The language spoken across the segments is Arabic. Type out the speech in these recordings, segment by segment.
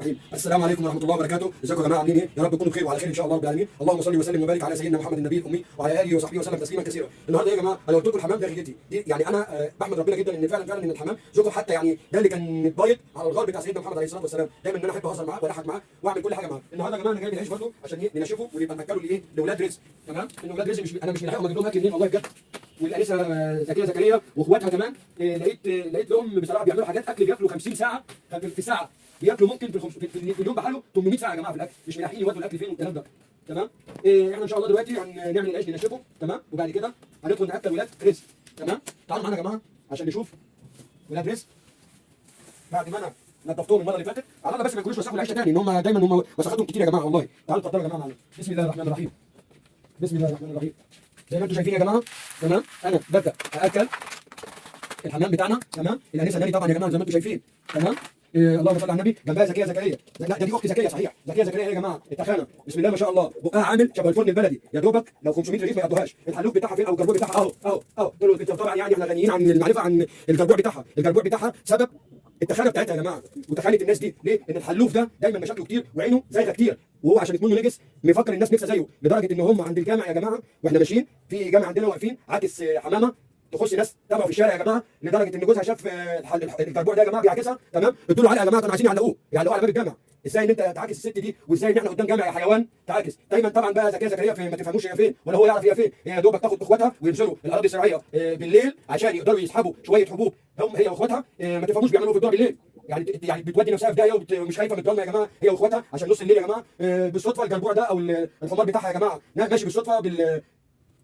الرحيم. السلام عليكم ورحمه الله وبركاته. ازيكم يا جماعه، عاملين ايه؟ يا رب تكونوا بخير وعلى خير ان شاء الله رب العالمين. اللهم صل وسلم وبارك على سيدنا محمد النبي الامي وعلى اله وصحبه وسلم تسليما كثيرا. النهارده يا جماعه انا قلت لكم الحمام ده غيتي دي، يعني انا بحمد ربنا جدا ان فعلا ان الحمام ذكر، حتى يعني ده اللي كان متبايض على الغار بتاع سيدنا محمد عليه الصلاه والسلام. دايما ان انا احب اهزر معاه واضحك معاه واعمل كل حاجه معاه. النهارده يا جماعه انا جايب العيش برضه عشان ايه؟ ننشفه ونبقى ناكله لايه؟ لاولاد رزق. تمام؟ ان اولاد رزق انا مش لاحقهم اجيب لهم اكل منين والله بجد. والانسه زكيه زكريا واخواتها كمان لقيت لهم بصراحه بيعملوا حاجات اكل بياكلوا 50 ساعه في ساعه، بياكلوا ممكن في اليوم بحاله 800 ساعه يا جماعه في الاكل، مش ملاحقين يودوا الاكل فين والكلام ده. تمام؟ احنا ان شاء الله دلوقتي هنعمل العيش ننشفه. تمام؟ وبعد كده هندخل ناكل ولاد رزق. تمام؟ تعالوا معانا يا جماعه عشان نشوف ولاد رزق بعد ما انا نضفتهم المره اللي فاتت. على الله بس ما يكونوش وسخوا العيش تاني، ان هم دايما وسختهم كتير يا جماعه والله. تعالوا اتفضلوا يا جماعه معانا. بسم الله الرحمن الرحيم. بسم الله الرحمن الرحيم. زي ما انتم شايفين يا جماعه. تمام؟ انا ببدا ااكل الحمام بتاعنا. تمام؟ الانسه ناني طبعا يا جماعه زي ما انتم شايفين. تمام؟ اللهم صل على النبي. جنبها زكيه زكريا. لا ده دي اختي زكيه صحيح. زكيه زكريا يا جماعه التخانه بسم الله ما شاء الله، بقها عامل شبه الفرن البلدي يا دوبك لو 500 رغيف ما يقضوهاش. الحلوف بتاعها فين او الجربوع بتاعها اهو دول طبعا يعني احنا غنيين عن المعرفه عن الجربوع بتاعها. الجربوع بتاعها سبب التخانه بتاعتها يا جماعه وتخانه الناس دي ليه؟ ان الحلوف ده دايما مشاكله كتير وعينه زايغه كتير، وهو عشان يكون نجس مفكر الناس نفسها زيه، لدرجه ان هم عند الجامع يا جماعه واحنا ماشيين في جامع عندنا واقفين عاكس حمامه تخش ناس تابعوا في الشارع يا جماعه، لدرجه ان جوزها شاف الجربوع ده يا جماعه بيعاكسها. تمام؟ ادوا له علقه يا جماعه، كانوا عايزين يعلقوه على باب الجامع. ازاي ان انت تعاكس الست دي، وازاي ان احنا قدام جامع يا حيوان تعاكس؟ دايما طبعا بقى زكيه زكريا في ما تفهموش هي فين ولا هو يعرف هي فين. هي يا دوبك تاخد اخواتها وينزلوا الاراضي الزراعيه بالليل عشان يقدروا يسحبوا شويه حبوب، هي واخواتها ما تفهموش بيعملوا في الدار بالليل. يعني بتودي نفسها في داهيه ومش خايفه من الضلمه يا جماعه هي واخواتها عشان نص الليل يا جماعه. بالصدفه الجربوع ده او الحمار بتاعها يا جماعه ماشي بالصدفه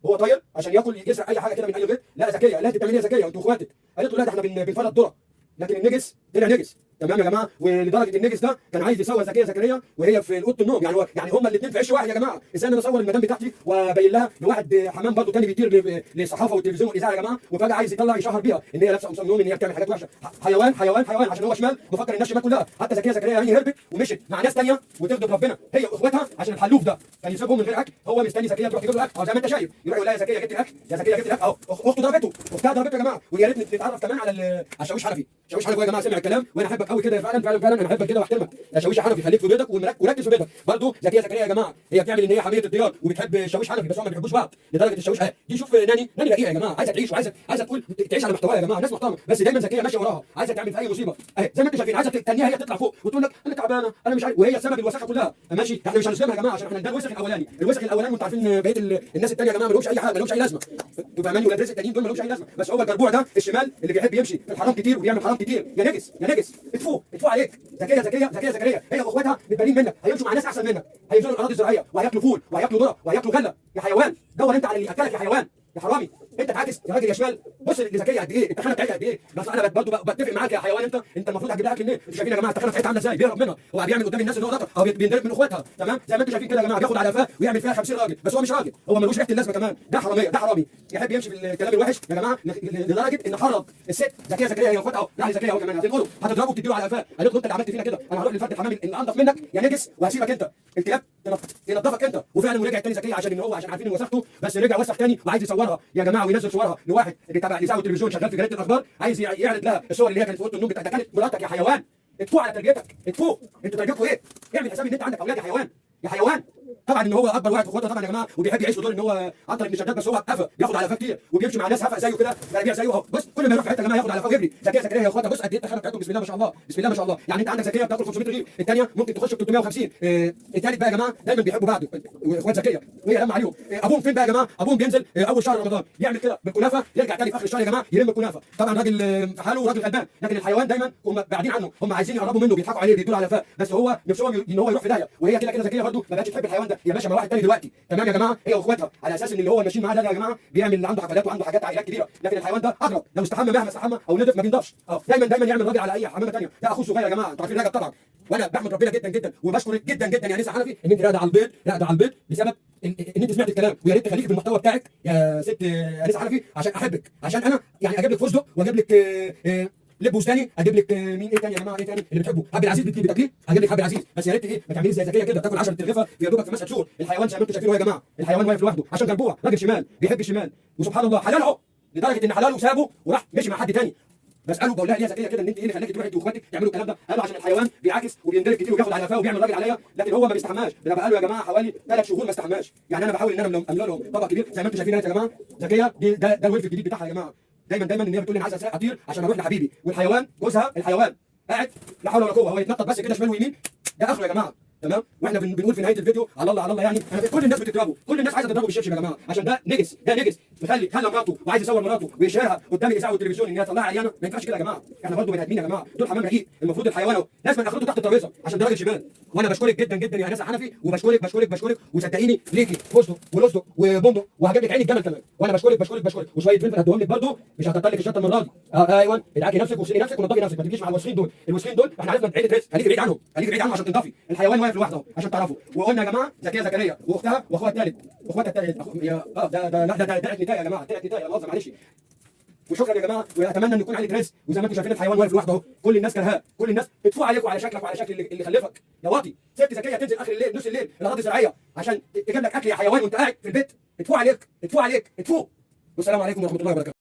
هو طاير عشان ياكل يسرق اي حاجه كده من اي غيط. لا زكيه لا بتعملي يا زكيه انتوا اخواتك. قالت له لا ده احنا بنفرط الذره، لكن النجس طلع نجس. تمام يا جماعه؟ ولدرجه النجس ده كان عايز يسوى زكيه زكريا وهي في اوضه النوم، يعني هما الاثنين في عش واحد يا جماعه. ازاي انا اصور المدام بتاعتي وابين لها لواحد حمام برضه تاني بيطير للصحافه والتلفزيون والاذاعه يا جماعه، وفجاه عايز يطلع يشهر بيها ان هي لابسه قمصان نوم، ان هي بتعمل حاجات وحشه. حيوان حيوان حيوان عشان هو شمال مفكر الناس شمال كلها. حتى زكيه زكريا يعني هربت ومشت مع ناس ثانيه وتغضب ربنا هي واخواتها عشان الحلوف ده كان يسيبهم من غير اكل. هو مستني زكيه تروح تجيب له اكل، زي ما انت شايف يروح يقول لها يا زكيه جبت الاكل، يا زكيه جبت الاكل اهو. اخته ضربته، اختها ضربته يا جماعه. ويا ريت نتعرف كمان على شاويش حنفي. شاويش حنفي يا جماعه سمع الكلام وانا احبك قوي كده فعلا انا احبك كده واحترمك يا شاويش حنفي. خليك في بيتك وركز في بيتك. برضه زكيه زكريا يا جماعه هي بتعمل ان هي حميه الديار وبتحب شاويش حنفي، بس هم ما بيحبوش بعض لدرجه الشاويش دي. شوف ناني رقيقه يا جماعه، عايزه تعيش وعايزه تقول تعيش على محتواها يا جماعه، ناس محترمه، بس دايما زكيه ماشيه وراها عايزه تعمل في اي مصيبه اهي زي ما انتم شايفين، عايزه تستنيها هي تطلع فوق وتقول لك انا تعبانه انا مش عارف، وهي سبب الوساخه كلها. ماشي؟ احنا مش هنسلمها يا جماعه عشان احنا ده الوسخ الاولاني. وانتم عارفين بقيه الناس الثانيه يا جماعه ما لهمش اي حاجه، ما لهمش اي لازمه. انتوا فاهماني؟ ولاد رزق التانيين دول ما لهمش اي لازمه، بس هو الجربوع ده الشمال اللي بيحب يمشي في الحرام كتير وبيعمل حرام كتير. يا نجس اتفوا عليك. زكيه زكريا هي واخواتها متبانين منك، هيمشوا مع ناس احسن منك، هينزلوا الاراضي الزراعيه وهياكلوا فول وهياكلوا ذره وهياكلوا غله. يا حيوان دور انت على اللي ياكلك يا حيوان يا حرامي. انت تعاكس يا راجل يا شمال. بص لزكيه قد ايه التخانه بتاعتها قد ايه. بس انا برضه بتفق معاك يا حيوان، انت المفروض هتجيب لها اكل منين؟ انتوا شايفين يا جماعه التخانه بتاعتها عامله ازاي؟ بيهرب منها، هو بيعمل قدام الناس ان هو ذكر او بيندرب من اخواتها. تمام؟ زي ما انتوا شايفين كده يا جماعه بياخد على قفاه ويعمل فيها 50 راجل، بس هو مش راجل، هو ملوش ريحه اللازمه كمان. ده حرامي يحب يمشي في الكلام الوحش يا جماعه لدرجه ان حرض الست زكيه زكريا هي واخواتها يعني زكيه اهو كمان هتنقله هتضربه وتديله على قفاه. قالت له انت اللي عملت فينا كده، انا هروح للفرد الحمامي اللي انضف منك يا نجس وهسيبك انت. الكلاب تنضفك انت. وفعلا ورجع تاني زكيه عشان عارفين ان وسخته، بس رجع وسخ تاني وعايز يصورها يا جماعه وينزل صورها لواحد اللي تبع اذاعه التلفزيون شغال في جريده الاخبار، عايز يعرض لها الصور اللي هي كانت في اوضه النوم بتاعتها. كانت مراتك يا حيوان. اتفوق على تربيتك، اتفوق. انتوا تربيتكم ايه؟ اعمل حساب ان انت عندك اولاد يا حيوان. طبعا ان هو اكبر واحد في اخواته طبعا يا جماعه وبيحب يعيش في دور ان هو عنتر ابن شداد، بس هو قفا بياخد على قفاه كتير وبيمشي مع ناس هفا زيه كده جرابيع زيه اهو. بص كل ما يروح في حته يا جماعه ياخد على قفاه ويجري. زكيه زكريا يا اخواتها بص قد ايه التخانه بتاعتهم بسم الله ما شاء الله بسم الله ما شاء الله. يعني انت عندك زكيه بتاكل 500 رغيف، الثانيه ممكن تخش ب 350. الثالث بقى يا جماعه دايما بيحبوا بعض واخوات زكيه وهي لما عليهم. ابوهم فين بقى يا جماعه؟ ابوهم بينزل اول شهر رمضان يعمل كده بالكنافه، يرجع تاني في اخر الشهر يا جماعه يلم الكنافه. طبعا راجل في حاله وراجل غلبان، لكن الحيوان دايما هم بعدين عنه، هم عايزين يقربوا منه بيضحكوا عليه بيدوا على قفاه، بس هو نفسهم ان هو يروح في داهيه. وهي كده زكيه برضه ما بقتش تحب الحيوان ده، هي ماشيه مع واحد تاني دلوقتي. تمام يا جماعه؟ هي واخواتها على اساس ان اللي هو ماشيين معاه ده يا جماعه بيعمل عنده حفلات وعنده حاجات عائلات كبيره، لكن الحيوان ده اغرب. لو استحمى مهما استحمى او نضف ما بينضفش. دايما يعمل راجل على اي حمامه ثانيه. ده اخوه صغير يا جماعه، انتوا عارفين رجب طبعا. وانا بحمد ربنا جدا وبشكرك جدا يا انسه حنفي ان انت راقده على البيض بسبب ان انت سمعت الكلام. ويا ريت تخليكي في المحتوى بتاعك يا ست انسه حنفي عشان احبك، عشان انا يعني اجيب لك فستق واجيب لك لب وستاني، اجيب لك مين ايه تاني يا جماعه؟ ايه تاني اللي بتحبه؟ حب العزيز بتاكليه؟ هجيب لك حب العزيز، بس يا ريت ايه ما تعمليش زي زكيه كده تاكل 10 ترغيفه في يا دوبك في مسا شهور. الحيوان زي ما انتم شايفينه يا جماعه، الحيوان واقف لوحده عشان جربوع راجل شمال بيحب الشمال، وسبحان الله حلال اهو لدرجه ان حلاله سابه وراح مشي مع حد تاني. بساله بقول لها ليه يا زكيه كده ان انت ايه اللي خلاكي تروحي انت واخواتك تعملوا الكلام ده؟ قالوا عشان الحيوان بيعاكس وبيندلك كتير وبياخد على قفاه وبيعمل راجل عليا، لكن هو ما بيستحماش. ده انا بقاله يا جماعه حوالي 3 شهور ما استحماش. يعني انا بحاول ان انا املى لهم طبق كبير زي ما انتم شايفين يا جماعه. زكيه ده الوقف الجديد بتاعها يا جماعه. دايما ان هي بتقول لي انا عايزه اطير عشان اروح لحبيبي، والحيوان جوزها الحيوان قاعد لا حول ولا قوه، هو يتنطط بس كده شمال ويمين، ده اخره يا جماعه. تمام. واحنا بنقول في نهايه الفيديو على الله على الله. يعني انا كل الناس بتضربه، كل الناس عايزه تضربه بالشبشب يا جماعه، عشان ده نجس، ده نجس. خلى مراته وعايز يصور مراته ويشهرها قدام الاذاعه والتلفزيون ان هي طلعها عيانه. ما ينفعش كده يا جماعه. احنا برضه بني ادمين يا جماعه. دول حمام رقيق، المفروض الحيوان اهو لازم اخرته تحت الترابيزه عشان ده راجل شمال. وانا بشكرك جدا جدا يا انسه حنفي، وبشكرك وصدقيني ليكي فستق ولصدق وبندق، وهجيب لك عين الجمل كمان. وانا بشكرك وشويه فلفل هديهم لك برضه، مش هتطلع لك الشطه المره دي. ايوه ادعكي نفسك وغسلي نفسك ونضفي نفسك، ما تجيش مع الوسخين دول. الوسخين دول احنا عرفنا عيله رزق، خليكي بعيد عنهم، خليكي بعيد عنهم عشان تنضفي. الحيوان واقف لوحده اهو عشان تعرفوا. وقلنا يا جماعه زكيه زكريا واختها واخوها الثالث، واخواتها الثالث يا ده نتايه يا جماعه، ده نتايه مؤاخذه معلش. وشكرا يا جماعه، واتمنى ان يكون عندك رزق. وزي ما انتم شايفين الحيوان واقف لوحده اهو، كل الناس كرهاه، كل الناس اتفوا عليك وعلى شكلك وعلى شكل اللي خلفك يا واطي. ست زكيه تنزل اخر الليل نص الليل الاراضي الزراعيه عشان تجيب لك اكل يا حيوان وانت قاعد في البيت. اتفوا عليك. والسلام عليكم ورحمه الله وبركاته.